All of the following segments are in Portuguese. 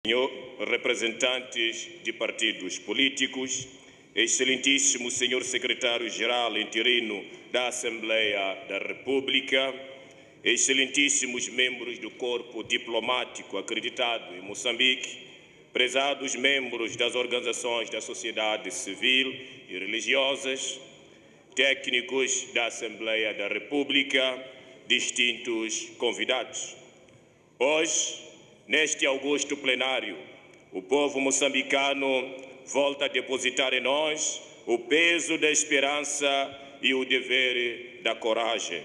Senhor, representantes de partidos políticos, excelentíssimo senhor secretário-geral interino da Assembleia da República, excelentíssimos membros do corpo diplomático acreditado em Moçambique, prezados membros das organizações da sociedade civil e religiosas, técnicos da Assembleia da República, distintos convidados. Hoje, neste augusto plenário, o povo moçambicano volta a depositar em nós o peso da esperança e o dever da coragem.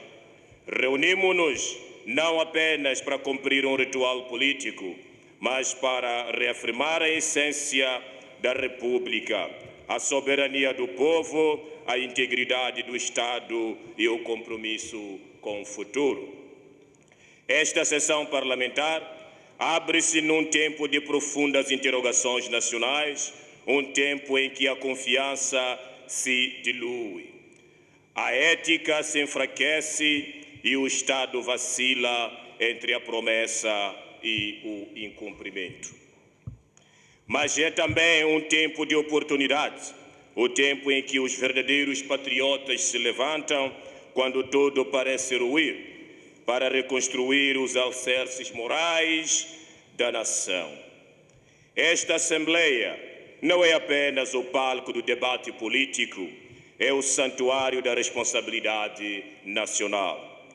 Reunimos-nos não apenas para cumprir um ritual político, mas para reafirmar a essência da República, a soberania do povo, a integridade do Estado e o compromisso com o futuro. Esta sessão parlamentar abre-se num tempo de profundas interrogações nacionais, um tempo em que a confiança se dilui, a ética se enfraquece e o Estado vacila entre a promessa e o incumprimento. Mas é também um tempo de oportunidade, o tempo em que os verdadeiros patriotas se levantam quando tudo parece ruir, para reconstruir os alicerces morais da nação. Esta Assembleia não é apenas o palco do debate político, é o santuário da responsabilidade nacional.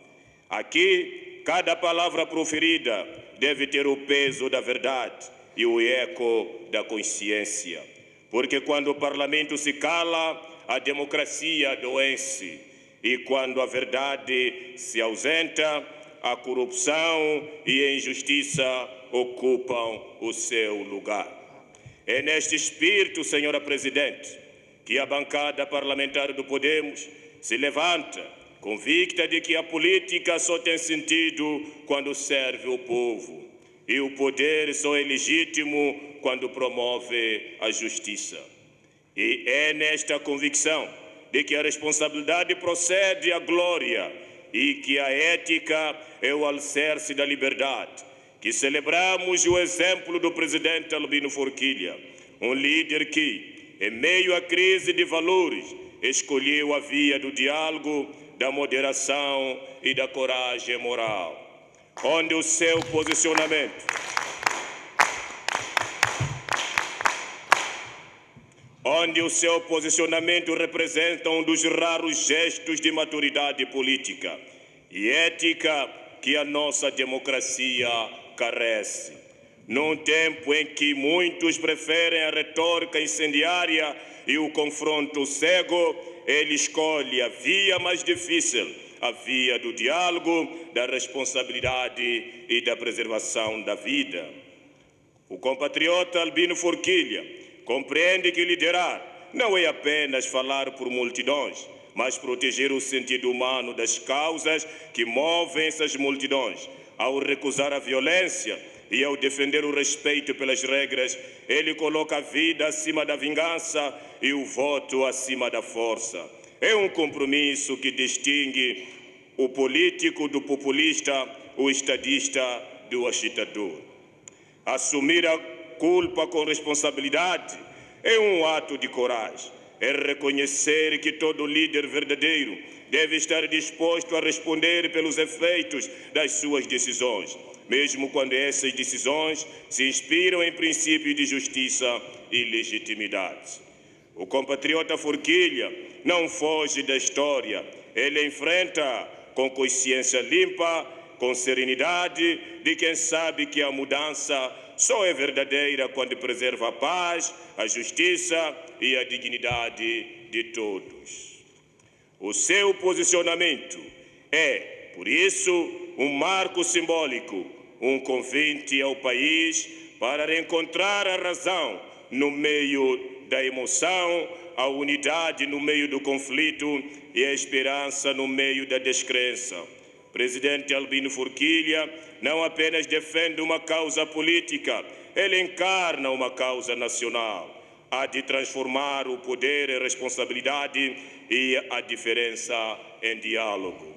Aqui, cada palavra proferida deve ter o peso da verdade e o eco da consciência, porque quando o parlamento se cala, a democracia adoece. E quando a verdade se ausenta, a corrupção e a injustiça ocupam o seu lugar. É neste espírito, senhora Presidente, que a bancada parlamentar do Podemos se levanta, convicta de que a política só tem sentido quando serve o povo, e o poder só é legítimo quando promove a justiça. E é nesta convicção de que a responsabilidade procede à glória e que a ética é o alicerce da liberdade, que celebramos o exemplo do presidente Albino Forquilha, um líder que, em meio à crise de valores, escolheu a via do diálogo, da moderação e da coragem moral, onde o seu posicionamento representa um dos raros gestos de maturidade política e ética que a nossa democracia carece. Num tempo em que muitos preferem a retórica incendiária e o confronto cego, ele escolhe a via mais difícil, a via do diálogo, da responsabilidade e da preservação da vida. O compatriota Albino Forquilha compreende que liderar não é apenas falar por multidões, mas proteger o sentido humano das causas que movem essas multidões. Ao recusar a violência e ao defender o respeito pelas regras, ele coloca a vida acima da vingança e o voto acima da força. É um compromisso que distingue o político do populista, o estadista do agitador. Assumir a culpa com responsabilidade é um ato de coragem. É reconhecer que todo líder verdadeiro deve estar disposto a responder pelos efeitos das suas decisões, mesmo quando essas decisões se inspiram em princípios de justiça e legitimidade. O compatriota Forquilha não foge da história, ele enfrenta com consciência limpa, com serenidade de quem sabe que a mudança só é verdadeira quando preserva a paz, a justiça e a dignidade de todos. O seu posicionamento é, por isso, um marco simbólico, um convite ao país para reencontrar a razão no meio da emoção, a unidade no meio do conflito e a esperança no meio da descrença. Presidente Albino Forquilha não apenas defende uma causa política, ele encarna uma causa nacional. Há de transformar o poder em responsabilidade e a diferença em diálogo.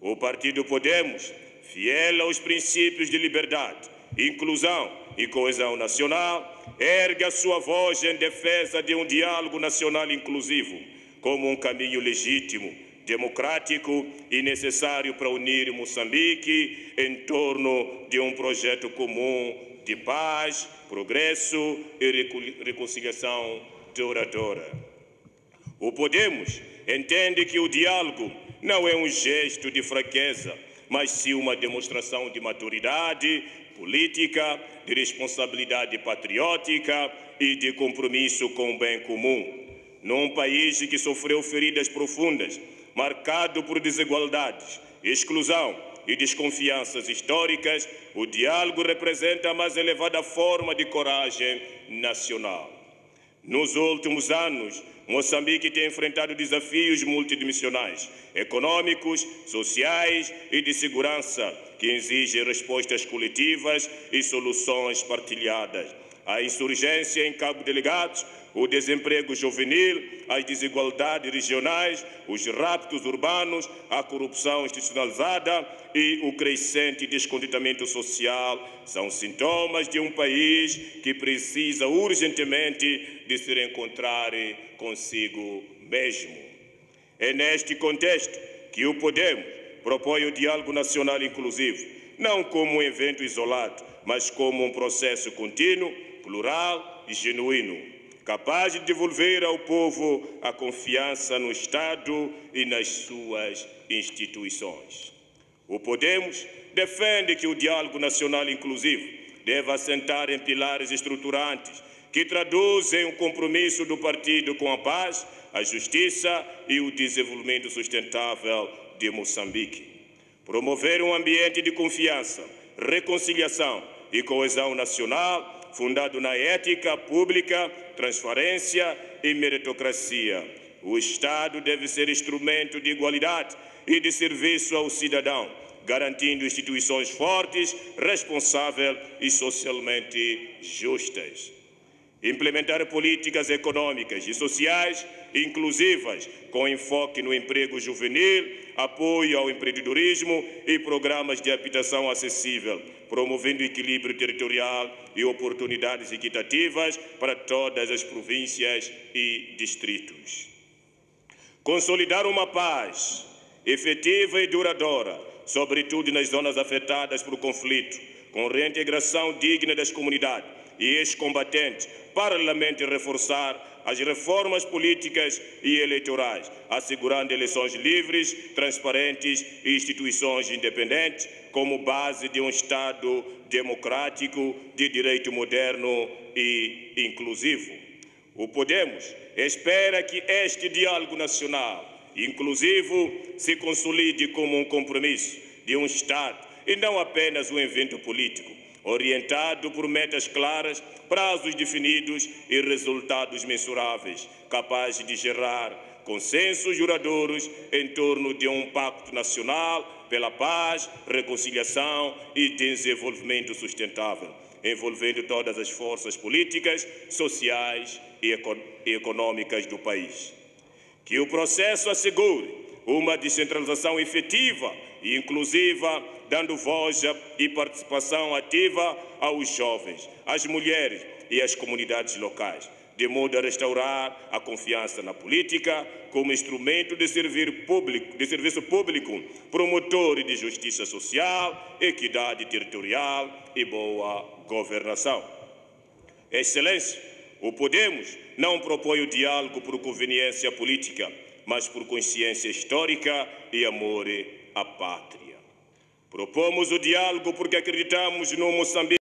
O Partido Podemos, fiel aos princípios de liberdade, inclusão, e coesão nacional, ergue a sua voz em defesa de um diálogo nacional inclusivo, como um caminho legítimo, democrático e necessário para unir Moçambique em torno de um projeto comum de paz, progresso e reconciliação duradoura. O Podemos entende que o diálogo não é um gesto de fraqueza, mas sim uma demonstração de maturidade política, de responsabilidade patriótica e de compromisso com o bem comum. Num país que sofreu feridas profundas, marcado por desigualdades, exclusão e desconfianças históricas, o diálogo representa a mais elevada forma de coragem nacional. Nos últimos anos, Moçambique tem enfrentado desafios multidimensionais, econômicos, sociais e de segurança, que exigem respostas coletivas e soluções partilhadas. A insurgência em Cabo Delgado, o desemprego juvenil, as desigualdades regionais, os raptos urbanos, a corrupção institucionalizada e o crescente descontentamento social são sintomas de um país que precisa urgentemente de se reencontrar consigo mesmo. É neste contexto que o Podemos propõe o diálogo nacional inclusivo, não como um evento isolado, mas como um processo contínuo, plural e genuíno, capaz de devolver ao povo a confiança no Estado e nas suas instituições. O Podemos defende que o diálogo nacional inclusivo deve assentar em pilares estruturantes que traduzem o compromisso do partido com a paz, a justiça e o desenvolvimento sustentável de Moçambique. Promover um ambiente de confiança, reconciliação e coesão nacional fundado na ética pública, transparência e meritocracia. O Estado deve ser instrumento de igualdade e de serviço ao cidadão, garantindo instituições fortes, responsáveis e socialmente justas. Implementar políticas econômicas e sociais inclusivas, com enfoque no emprego juvenil, apoio ao empreendedorismo e programas de habitação acessível, promovendo equilíbrio territorial e oportunidades equitativas para todas as províncias e distritos. Consolidar uma paz efetiva e duradoura, sobretudo nas zonas afetadas por conflito, com reintegração digna das comunidades e ex-combatentes, paralelamente reforçar as reformas políticas e eleitorais, assegurando eleições livres, transparentes e instituições independentes como base de um Estado democrático de direito moderno e inclusivo. O Podemos espera que este diálogo nacional inclusivo se consolide como um compromisso de um Estado e não apenas um evento político, orientado por metas claras, prazos definidos e resultados mensuráveis, capazes de gerar consensos duradouros em torno de um pacto nacional pela paz, reconciliação e desenvolvimento sustentável, envolvendo todas as forças políticas, sociais e econômicas do país. Que o processo assegure uma descentralização efetiva e inclusiva, dando voz e participação ativa aos jovens, às mulheres e às comunidades locais, de modo a restaurar a confiança na política como instrumento de serviço público, promotor de justiça social, equidade territorial e boa governação. Excelência, o Podemos não propõe o diálogo por conveniência política, mas por consciência histórica e amor à pátria. Propomos o diálogo porque acreditamos no Moçambique